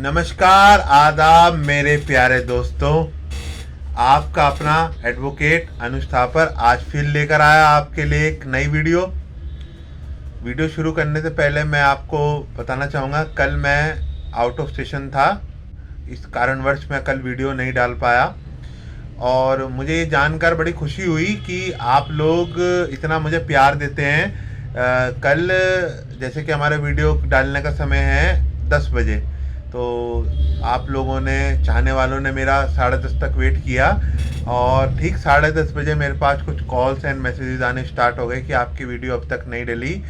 नमस्कार आदाब मेरे प्यारे दोस्तों। आपका अपना एडवोकेट अनुज थापर आज फिर लेकर आया आपके लिए एक नई वीडियो शुरू करने से पहले मैं आपको बताना चाहूँगा, कल मैं आउट ऑफ स्टेशन था। इस कारणवश मैं कल वीडियो नहीं डाल पाया और मुझे ये जानकर बड़ी खुशी हुई कि आप लोग इतना मुझे प्यार देते हैं। कल जैसे कि हमारा वीडियो डालने का समय है 10 बजे, तो आप लोगों ने, चाहने वालों ने मेरा 10:30 तक वेट किया और ठीक 10:30 बजे मेरे पास कुछ कॉल्स एंड मैसेजेस आने स्टार्ट हो गए कि आपकी वीडियो अब तक नहीं डली।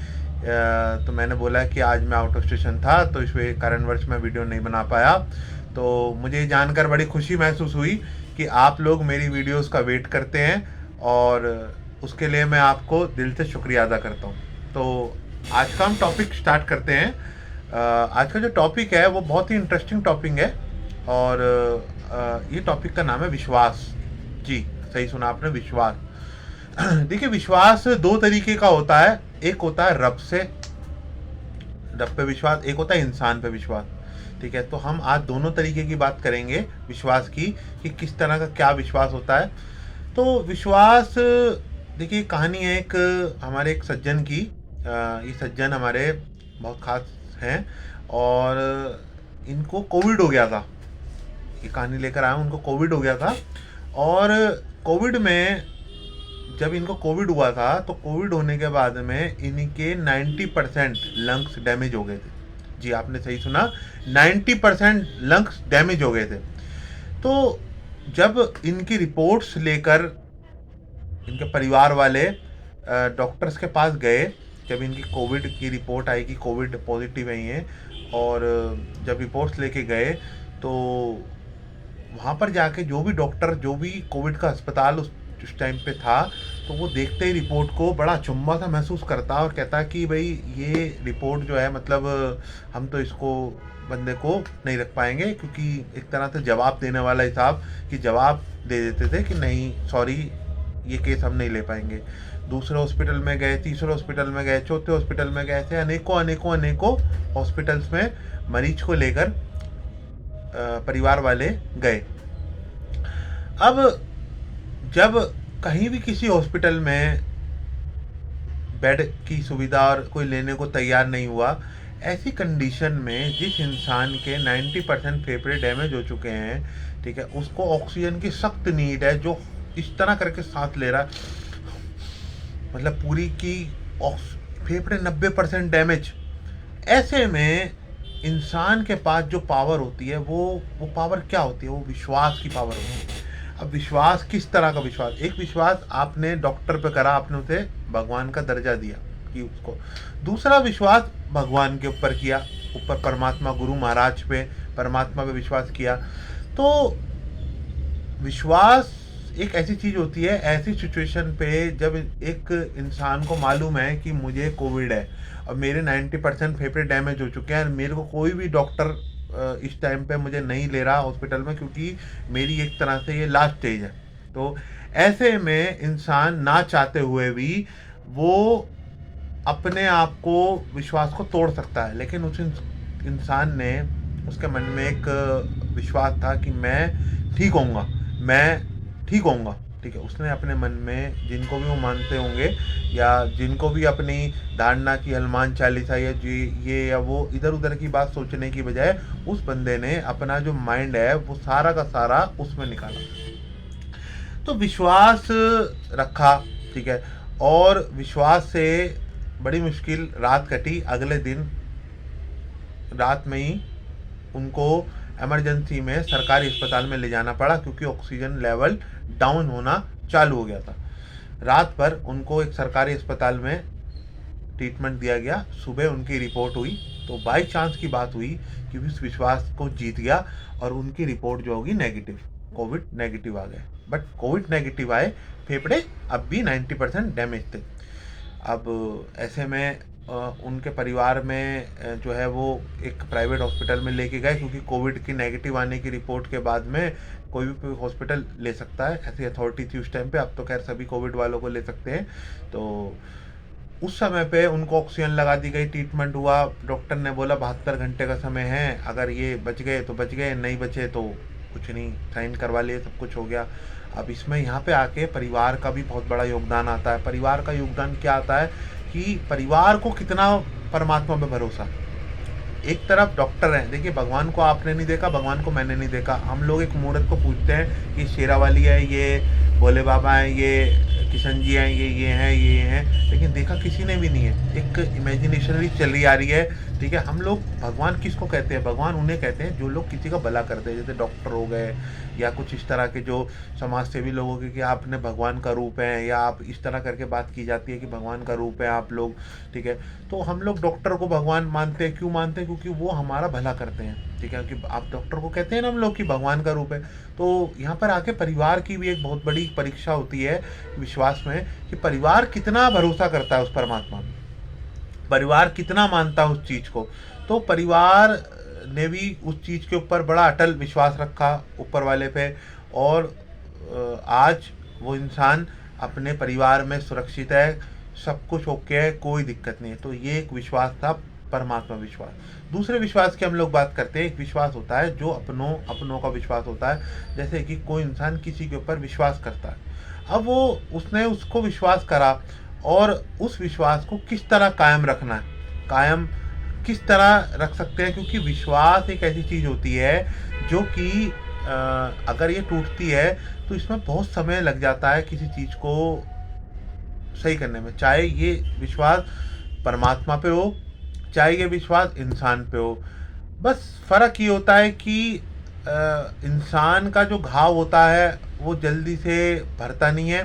तो मैंने बोला कि आज मैं आउट ऑफ स्टेशन था तो इस कारणवश मैं वीडियो नहीं बना पाया। तो मुझे ये जानकर बड़ी खुशी महसूस हुई कि आप लोग मेरी वीडियोस का वेट करते हैं और उसके लिए मैं आपको दिल से शुक्रिया अदा करता हूँ। तो आज का हम टॉपिक स्टार्ट करते हैं। आज का जो टॉपिक है वो बहुत ही इंटरेस्टिंग टॉपिक है और ये टॉपिक का नाम है विश्वास। जी सही सुना आपने, विश्वास। देखिए, विश्वास दो तरीके का होता है। एक होता है रब पे विश्वास, एक होता है इंसान पे विश्वास। ठीक है, तो हम आज दोनों तरीके की बात करेंगे विश्वास की, कि किस तरह का क्या विश्वास होता है। तो विश्वास, देखिए कहानी है एक हमारे एक सज्जन की। ये सज्जन हमारे बहुत खास हैं और इनको कोविड हो गया था। ये कहानी लेकर आया हूँ, उनको कोविड हो गया था और कोविड में जब इनको कोविड हुआ था तो कोविड होने के बाद में इनके 90% लंग्स डैमेज हो गए थे। जी आपने सही सुना, 90% लंग्स डैमेज हो गए थे। तो जब इनकी रिपोर्ट्स लेकर इनके परिवार वाले डॉक्टर्स के पास गए, जब इनकी कोविड की रिपोर्ट आई कि कोविड पॉजिटिव है ये, और जब रिपोर्ट्स लेके गए तो वहाँ पर जाके जो भी डॉक्टर, जो भी कोविड का अस्पताल उस टाइम पे था, तो वो देखते ही रिपोर्ट को बड़ा अचंभा सा महसूस करता और कहता कि भाई ये रिपोर्ट जो है, मतलब हम तो इसको बंदे को नहीं रख पाएंगे, क्योंकि एक तरह से जवाब देने वाला हिसाब कि जवाब दे देते थे कि नहीं सॉरी, ये केस हम नहीं ले पाएंगे। दूसरे हॉस्पिटल में गए, तीसरे हॉस्पिटल में गए, चौथे हॉस्पिटल में गए, थे अनेकों हॉस्पिटल्स में मरीज को लेकर परिवार वाले गए। अब जब कहीं भी किसी हॉस्पिटल में बेड की सुविधा और कोई लेने को तैयार नहीं हुआ, ऐसी कंडीशन में जिस इंसान के 90% फेफड़े डैमेज हो चुके हैं, ठीक है, उसको ऑक्सीजन की सख्त नीड है, जो इस तरह करके सांस ले रहा, मतलब पूरी की फेफड़े 90% डैमेज। ऐसे में इंसान के पास जो पावर होती है वो पावर क्या होती है? वो विश्वास की पावर होती है। अब विश्वास किस तरह का विश्वास? एक विश्वास आपने डॉक्टर पे करा, आपने उसे भगवान का दर्जा दिया कि उसको। दूसरा विश्वास भगवान के ऊपर किया, ऊपर परमात्मा, गुरु महाराज पे, परमात्मा पे विश्वास किया। तो विश्वास एक ऐसी चीज होती है, ऐसी सिचुएशन पे जब एक इंसान को मालूम है कि मुझे कोविड है और मेरे 90% फेफड़े डैमेज हो चुके हैं, मेरे को कोई भी डॉक्टर इस टाइम पे मुझे नहीं ले रहा हॉस्पिटल में, क्योंकि मेरी एक तरह से ये लास्ट स्टेज है। तो ऐसे में इंसान ना चाहते हुए भी वो अपने आप को, विश्वास को तोड़ सकता है। लेकिन उस इंसान ने, उसके मन में एक विश्वास था कि मैं ठीक होऊंगा, मैं ठीक होऊंगा। ठीक है, उसने अपने मन में, जिनको भी वो मानते होंगे या जिनको भी अपनी धारणा की हनुमान चालीसा या जी ये या वो, इधर उधर की बात सोचने की बजाय उस बंदे ने अपना जो माइंड है वो सारा का सारा उसमें निकाला। तो विश्वास रखा, ठीक है, और विश्वास से बड़ी मुश्किल रात कटी। अगले दिन रात में ही उनको इमरजेंसी में सरकारी अस्पताल में ले जाना पड़ा, क्योंकि ऑक्सीजन लेवल डाउन होना चालू हो गया था। रात भर उनको एक सरकारी अस्पताल में ट्रीटमेंट दिया गया। सुबह उनकी रिपोर्ट हुई तो बाई चांस की बात हुई कि उस विश्वास को जीत गया और उनकी रिपोर्ट जो होगी नेगेटिव, कोविड नेगेटिव आ गए। बट कोविड नेगेटिव आए, फेफड़े अब भी 90% डैमेज थे। अब ऐसे में उनके परिवार में जो है वो एक प्राइवेट हॉस्पिटल में लेके गए, क्योंकि कोविड की नेगेटिव आने की रिपोर्ट के बाद में कोई भी हॉस्पिटल ले सकता है, ऐसी अथॉरिटी थी उस टाइम पे। अब तो खैर सभी कोविड वालों को ले सकते हैं। तो उस समय पे उनको ऑक्सीजन लगा दी गई, ट्रीटमेंट हुआ, डॉक्टर ने बोला 72 घंटे का समय है, अगर ये बच गए तो बच गए, नहीं बचे तो कुछ नहीं, साइन करवा लिए, सब कुछ हो गया। अब इसमें यहाँ पे आके परिवार का भी बहुत बड़ा योगदान आता है। परिवार का योगदान क्या आता है कि परिवार को कितना परमात्मा पे भरोसा। एक तरफ डॉक्टर हैं, देखिए भगवान को आपने नहीं देखा, भगवान को मैंने नहीं देखा। हम लोग एक मूर्त को पूछते हैं कि शेरा वाली है, ये भोले बाबा हैं, ये किशन जी हैं, ये हैं, ये हैं, लेकिन देखा किसी ने भी नहीं है। एक इमेजिनेशनरी चल रही आ रही है, ठीक है। हम लोग भगवान किसको कहते हैं? भगवान उन्हें कहते हैं जो लोग किसी का भला करते हैं, जैसे डॉक्टर हो गए या कुछ इस तरह के जो समाज सेवी लोग हो गए कि आपने भगवान का रूप है, या आप इस तरह करके बात की जाती है कि भगवान का रूप है आप लोग, ठीक है। तो हम लोग डॉक्टर को भगवान मानते हैं। क्यों मानते हैं? क्योंकि वो हमारा भला करते हैं, ठीक है। कि आप डॉक्टर को कहते हैं ना हम लोग कि भगवान का रूप है। तो यहाँ पर आके परिवार की भी एक बहुत बड़ी परीक्षा होती है विश्वास में, कि परिवार कितना भरोसा करता है उस परमात्मा में, परिवार कितना मानता है उस चीज़ को। तो परिवार ने भी उस चीज़ के ऊपर बड़ा अटल विश्वास रखा ऊपर वाले पे, और आज वो इंसान अपने परिवार में सुरक्षित है, सब कुछ ओके है, कोई दिक्कत नहीं है। तो ये एक विश्वास था, परमात्मा विश्वास। दूसरे विश्वास की हम लोग बात करते हैं। एक विश्वास होता है जो अपनों का विश्वास होता है। जैसे कि कोई इंसान किसी के ऊपर विश्वास करता है, अब वो उसने उसको विश्वास करा, और उस विश्वास को किस तरह कायम रखना है, कायम किस तरह रख सकते हैं, क्योंकि विश्वास एक ऐसी चीज़ होती है जो कि अगर ये टूटती है तो इसमें बहुत समय लग जाता है किसी चीज़ को सही करने में। चाहे ये विश्वास परमात्मा पे हो, चाहे ये विश्वास इंसान पे हो, बस फ़र्क ये होता है कि इंसान का जो घाव होता है वो जल्दी से भरता नहीं है,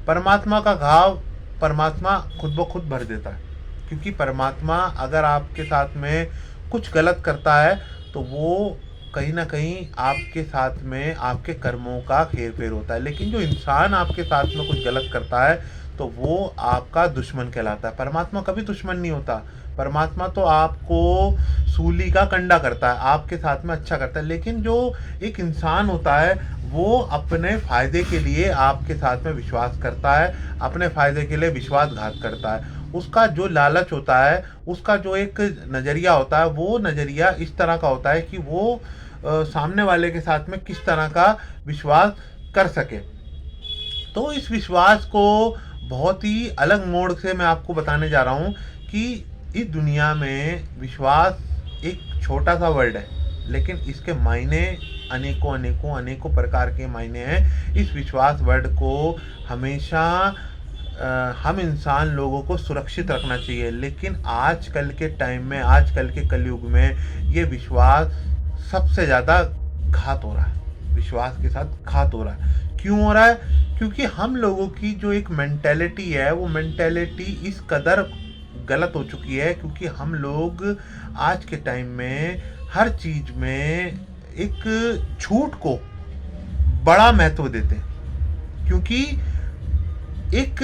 परमात्मा का घाव परमात्मा खुद ब खुद भर देता है। क्योंकि परमात्मा अगर आपके साथ में कुछ गलत करता है तो वो कहीं ना कहीं आपके साथ में आपके कर्मों का हेर फेर होता है, लेकिन जो इंसान आपके साथ में कुछ गलत करता है तो वो आपका दुश्मन कहलाता है। परमात्मा कभी दुश्मन नहीं होता। परमात्मा तो आपको सूली का कंडा करता है, आपके साथ में अच्छा करता है, लेकिन जो एक इंसान होता है वो अपने फ़ायदे के लिए आपके साथ में विश्वास करता है, अपने फ़ायदे के लिए विश्वासघात करता है। उसका जो लालच होता है, उसका जो एक नज़रिया होता है, वो नज़रिया इस तरह का होता है कि वो सामने वाले के साथ में किस तरह का विश्वास कर सके। तो इस विश्वास को बहुत ही अलग मोड़ से मैं आपको बताने जा रहा हूँ कि इस दुनिया में विश्वास एक छोटा सा वर्ड है, लेकिन इसके मायने अनेकों अनेकों अनेकों प्रकार के मायने हैं। इस विश्वास वर्ड को हमेशा हम इंसान लोगों को सुरक्षित रखना चाहिए, लेकिन आजकल के टाइम में, आजकल के कलयुग में ये विश्वास सबसे ज़्यादा घात हो रहा है, विश्वास के साथ घात हो रहा है। क्यों हो रहा है? क्योंकि हम लोगों की जो एक मेंटेलिटी है वो मेंटेलिटी इस कदर गलत हो चुकी है, क्योंकि हम लोग आज के टाइम में हर चीज़ में एक झूठ को बड़ा महत्व देते हैं। क्योंकि एक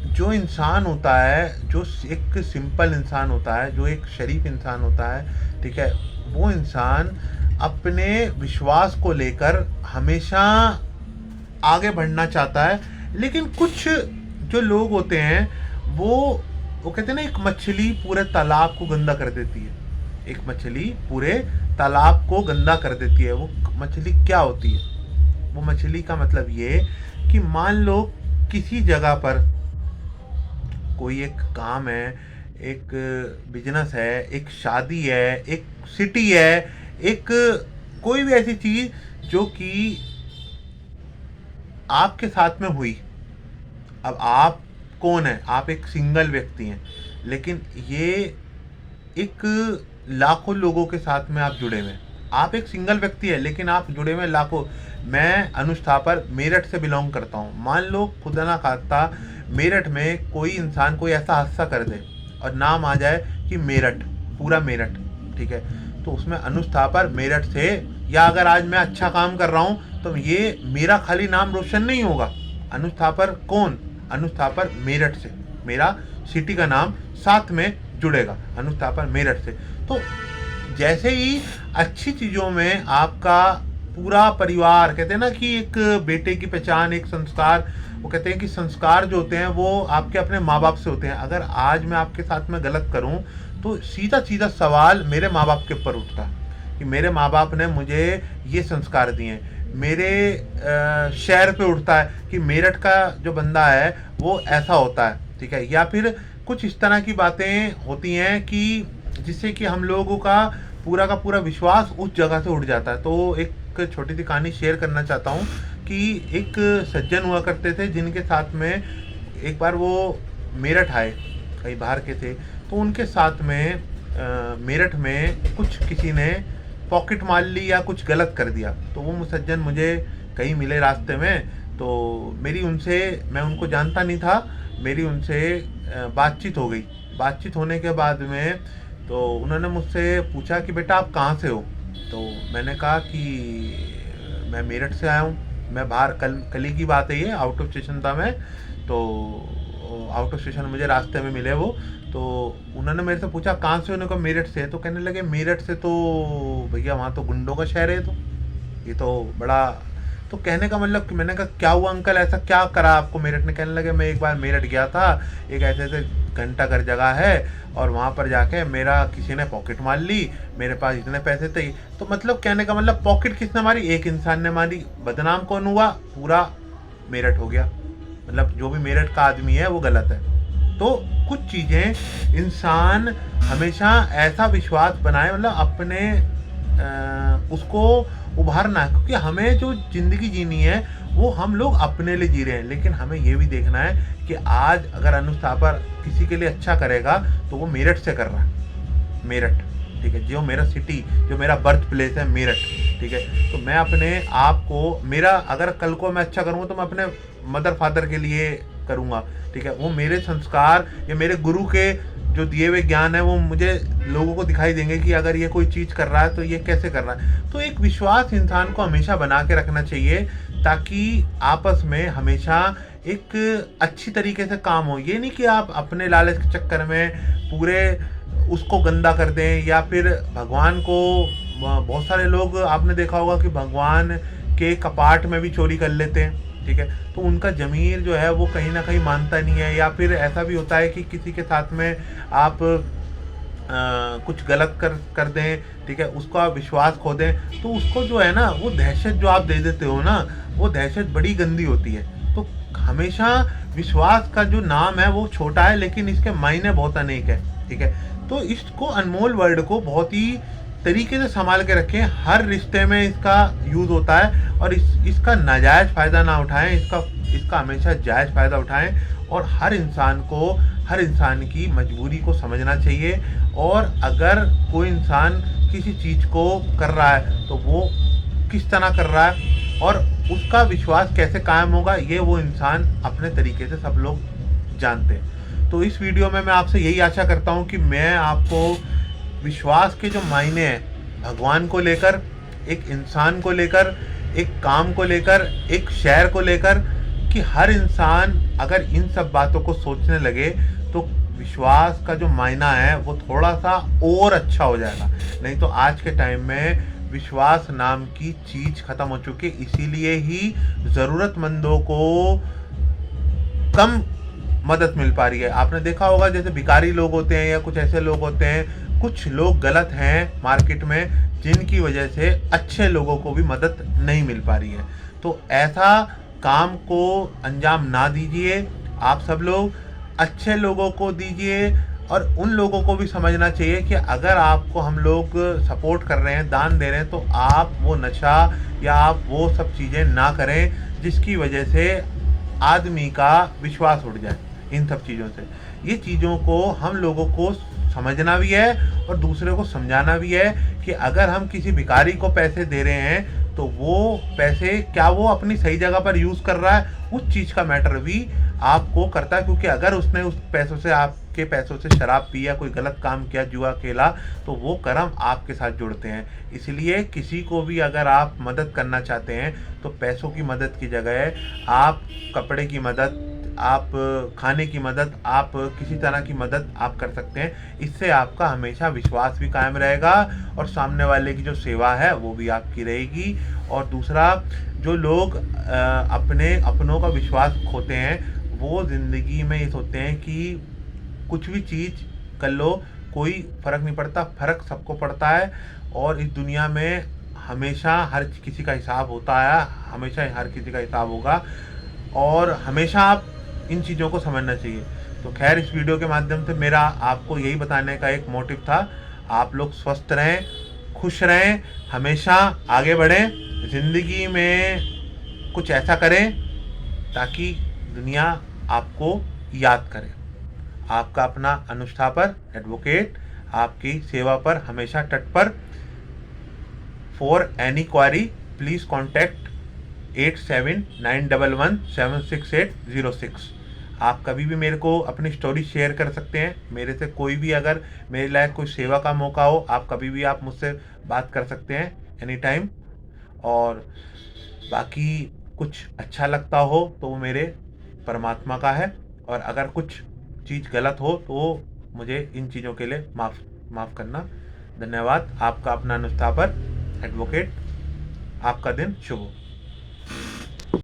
जो इंसान होता है, जो एक सिंपल इंसान होता है, जो एक शरीफ इंसान होता है, ठीक है, वो इंसान अपने विश्वास को लेकर हमेशा आगे बढ़ना चाहता है। लेकिन कुछ जो लोग होते हैं वो कहते हैं ना, एक मछली पूरे तालाब को गंदा कर देती है, एक मछली पूरे तालाब को गंदा कर देती है। वो मछली क्या होती है? वो मछली का मतलब ये कि मान लो किसी जगह पर कोई एक काम है, एक बिजनेस है, एक शादी है, एक सिटी है, एक कोई भी ऐसी चीज़ जो कि आपके साथ में हुई। अब आप कौन है? आप एक सिंगल व्यक्ति हैं, लेकिन ये एक लाखों लोगों के साथ में आप जुड़े हुए हैं। आप एक सिंगल व्यक्ति है, लेकिन आप जुड़े हुए लाखों। मैं अनुज थापर मेरठ से बिलोंग करता हूँ। मान लो खुदा ना खास्ता मेरठ में कोई इंसान कोई ऐसा हादसा कर दे और नाम आ जाए कि मेरठ, पूरा मेरठ, ठीक है, तो उसमें अनुज थापर मेरठ से, या अगर आज मैं अच्छा काम कर रहा हूँ तो ये मेरा खाली नाम रोशन नहीं होगा। अनुज थापर कौन? अनुज थापर मेरठ से, मेरा सिटी का नाम साथ में जुड़ेगा, अनुज थापर मेरठ से। तो जैसे ही अच्छी चीज़ों में आपका पूरा परिवार, कहते हैं ना कि एक बेटे की पहचान एक संस्कार, वो कहते हैं कि संस्कार जो होते हैं वो आपके अपने माँ बाप से होते हैं। अगर आज मैं आपके साथ में गलत करूं तो सीधा सीधा सवाल मेरे माँ बाप के ऊपर उठता है कि मेरे माँ बाप ने मुझे ये संस्कार दिए। मेरे शहर पे उठता है कि मेरठ का जो बंदा है वो ऐसा होता है, ठीक है। या फिर कुछ इस तरह की बातें होती हैं कि जिससे कि हम लोगों का पूरा विश्वास उस जगह से उठ जाता है। तो एक छोटी सी कहानी शेयर करना चाहता हूँ कि एक सज्जन हुआ करते थे जिनके साथ में एक बार वो मेरठ आए, कहीं बाहर के थे, तो उनके साथ में मेरठ में कुछ किसी ने पॉकेट मार ली या कुछ गलत कर दिया। तो वो सज्जन मुझे कहीं मिले रास्ते में, तो मैं उनको जानता नहीं था, मेरी उनसे बातचीत हो गई। बातचीत होने के बाद में तो उन्होंने मुझसे पूछा कि बेटा आप कहाँ से हो। तो मैंने कहा कि मैं मेरठ से आया हूँ, मैं बाहर कल ही की बात है, ये आउट ऑफ स्टेशन था मैं, तो आउट ऑफ स्टेशन मुझे रास्ते में मिले वो। तो उन्होंने मेरे से पूछा कहाँ से, उन्होंने कहा मेरठ से। तो कहने लगे मेरठ से तो भैया वहाँ तो गुंडों का शहर है, तो ये तो बड़ा, तो कहने का मतलब कि मैंने कहा क्या हुआ अंकल, ऐसा क्या करा आपको मेरठ ने। कहने लगे मैं एक बार मेरठ गया था, एक ऐसे ऐसे घंटाघर जगह है और वहाँ पर जाके मेरा किसी ने पॉकेट मार ली, मेरे पास इतने पैसे थे। तो मतलब कहने का मतलब पॉकेट किसने मारी, एक इंसान ने मारी, बदनाम कौन हुआ, पूरा मेरठ हो गया। मतलब जो भी मेरठ का आदमी है वो गलत है। तो कुछ चीज़ें इंसान हमेशा ऐसा विश्वास बनाए, मतलब अपने उसको उभारना है, क्योंकि हमें जो ज़िंदगी जीनी है वो हम लोग अपने लिए जी रहे हैं। लेकिन हमें ये भी देखना है कि आज अगर अनुस्थापर किसी के लिए अच्छा करेगा तो वो मेरठ से कर रहा है, मेरठ, ठीक है, जो मेरा सिटी, जो मेरा बर्थ प्लेस है मेरठ, ठीक है। तो मैं अपने आप को, मेरा अगर कल को मैं अच्छा करूँगा तो मैं अपने मदर फादर के लिए करूँगा, ठीक है। वो मेरे संस्कार या मेरे गुरु के जो दिए हुए ज्ञान है वो मुझे लोगों को दिखाई देंगे कि अगर ये कोई चीज़ कर रहा है तो ये कैसे कर रहा है। तो एक विश्वास इंसान को हमेशा बना के रखना चाहिए ताकि आपस में हमेशा एक अच्छी तरीके से काम हो। ये नहीं कि आप अपने लालच के चक्कर में पूरे उसको गंदा कर दें, या फिर भगवान को, बहुत सारे लोग आपने देखा होगा कि भगवान के कपाट में भी चोरी कर लेते हैं, ठीक है। तो उनका ज़मीर जो है वो कहीं ना कहीं मानता नहीं है। या फिर ऐसा भी होता है कि किसी के साथ में आप कुछ गलत कर दें, ठीक है, उसको आप विश्वास खो दें, तो उसको जो है ना वो दहशत जो आप दे देते हो ना, वो दहशत बड़ी गंदी होती है। तो हमेशा विश्वास का जो नाम है वो छोटा है लेकिन इसके मायने बहुत अनेक है, ठीक है। तो इसको, अनमोल वर्ड को बहुत ही तरीके से संभाल के रखें। हर रिश्ते में इसका यूज़ होता है और इसका नाजायज़ फ़ायदा ना उठाएं, इसका हमेशा जायज़ फ़ायदा उठाएं। और हर इंसान की मजबूरी को समझना चाहिए। और अगर कोई इंसान किसी चीज़ को कर रहा है तो वो किस तरह कर रहा है और उसका विश्वास कैसे कायम होगा, ये वो इंसान अपने तरीके से सब लोग जानते हैं। तो इस वीडियो में मैं आपसे यही आशा करता हूँ कि मैं आपको विश्वास के जो मायने हैं भगवान को लेकर, एक इंसान को लेकर, एक काम को लेकर, एक शहर को लेकर, कि हर इंसान अगर इन सब बातों को सोचने लगे तो विश्वास का जो मायना है वो थोड़ा सा और अच्छा हो जाएगा। नहीं तो आज के टाइम में विश्वास नाम की चीज़ ख़त्म हो चुकी है। इसीलिए ही ज़रूरतमंदों को कम मदद मिल पा रही है। आपने देखा होगा जैसे भिखारी लोग होते हैं या कुछ ऐसे लोग होते हैं, कुछ लोग गलत हैं मार्केट में जिनकी वजह से अच्छे लोगों को भी मदद नहीं मिल पा रही है। तो ऐसा काम को अंजाम ना दीजिए, आप सब लोग अच्छे लोगों को दीजिए। और उन लोगों को भी समझना चाहिए कि अगर आपको हम लोग सपोर्ट कर रहे हैं, दान दे रहे हैं, तो आप वो नशा या आप वो सब चीज़ें ना करें जिसकी वजह से आदमी का विश्वास उठ जाए इन सब चीज़ों से। ये चीज़ों को हम लोगों को समझना भी है और दूसरे को समझाना भी है कि अगर हम किसी भिखारी को पैसे दे रहे हैं तो वो पैसे क्या वो अपनी सही जगह पर यूज़ कर रहा है, उस चीज़ का मैटर भी आपको करता है। क्योंकि अगर उसने उस पैसों से, आपके पैसों से शराब पिया, कोई गलत काम किया, जुआ खेला, तो वो कर्म आपके साथ जुड़ते हैं। इसलिए किसी को भी अगर आप मदद करना चाहते हैं तो पैसों की मदद की जगह आप कपड़े की मदद, आप खाने की मदद, आप किसी तरह की मदद आप कर सकते हैं। इससे आपका हमेशा विश्वास भी कायम रहेगा और सामने वाले की जो सेवा है वो भी आपकी रहेगी। और दूसरा, जो लोग अपने अपनों का विश्वास खोते हैं वो ज़िंदगी में ये सोचते हैं कि कुछ भी चीज़ कर लो, कोई फ़र्क नहीं पड़ता, फ़र्क सबको पड़ता है। और इस दुनिया में हमेशा हर किसी का हिसाब होता है, हमेशा हर किसी का हिसाब होगा, और हमेशा आप इन चीज़ों को समझना चाहिए। तो खैर, इस वीडियो के माध्यम से मेरा आपको यही बताने का एक मोटिव था। आप लोग स्वस्थ रहें, खुश रहें, हमेशा आगे बढ़ें, ज़िंदगी में कुछ ऐसा करें ताकि दुनिया आपको याद करे। आपका अपना अनुज थापर एडवोकेट, आपकी सेवा पर हमेशा तत्पर। For any query please contact 8791176806। आप कभी भी मेरे को अपनी स्टोरी शेयर कर सकते हैं। मेरे से कोई भी, अगर मेरे लायक कोई सेवा का मौका हो, आप कभी भी आप मुझसे बात कर सकते हैं, एनी टाइम। और बाकी कुछ अच्छा लगता हो तो वो मेरे परमात्मा का है, और अगर कुछ चीज़ गलत हो तो मुझे इन चीज़ों के लिए माफ़ करना। धन्यवाद। आपका अपना अनुज थापर एडवोकेट। आपका दिन शुभ हो।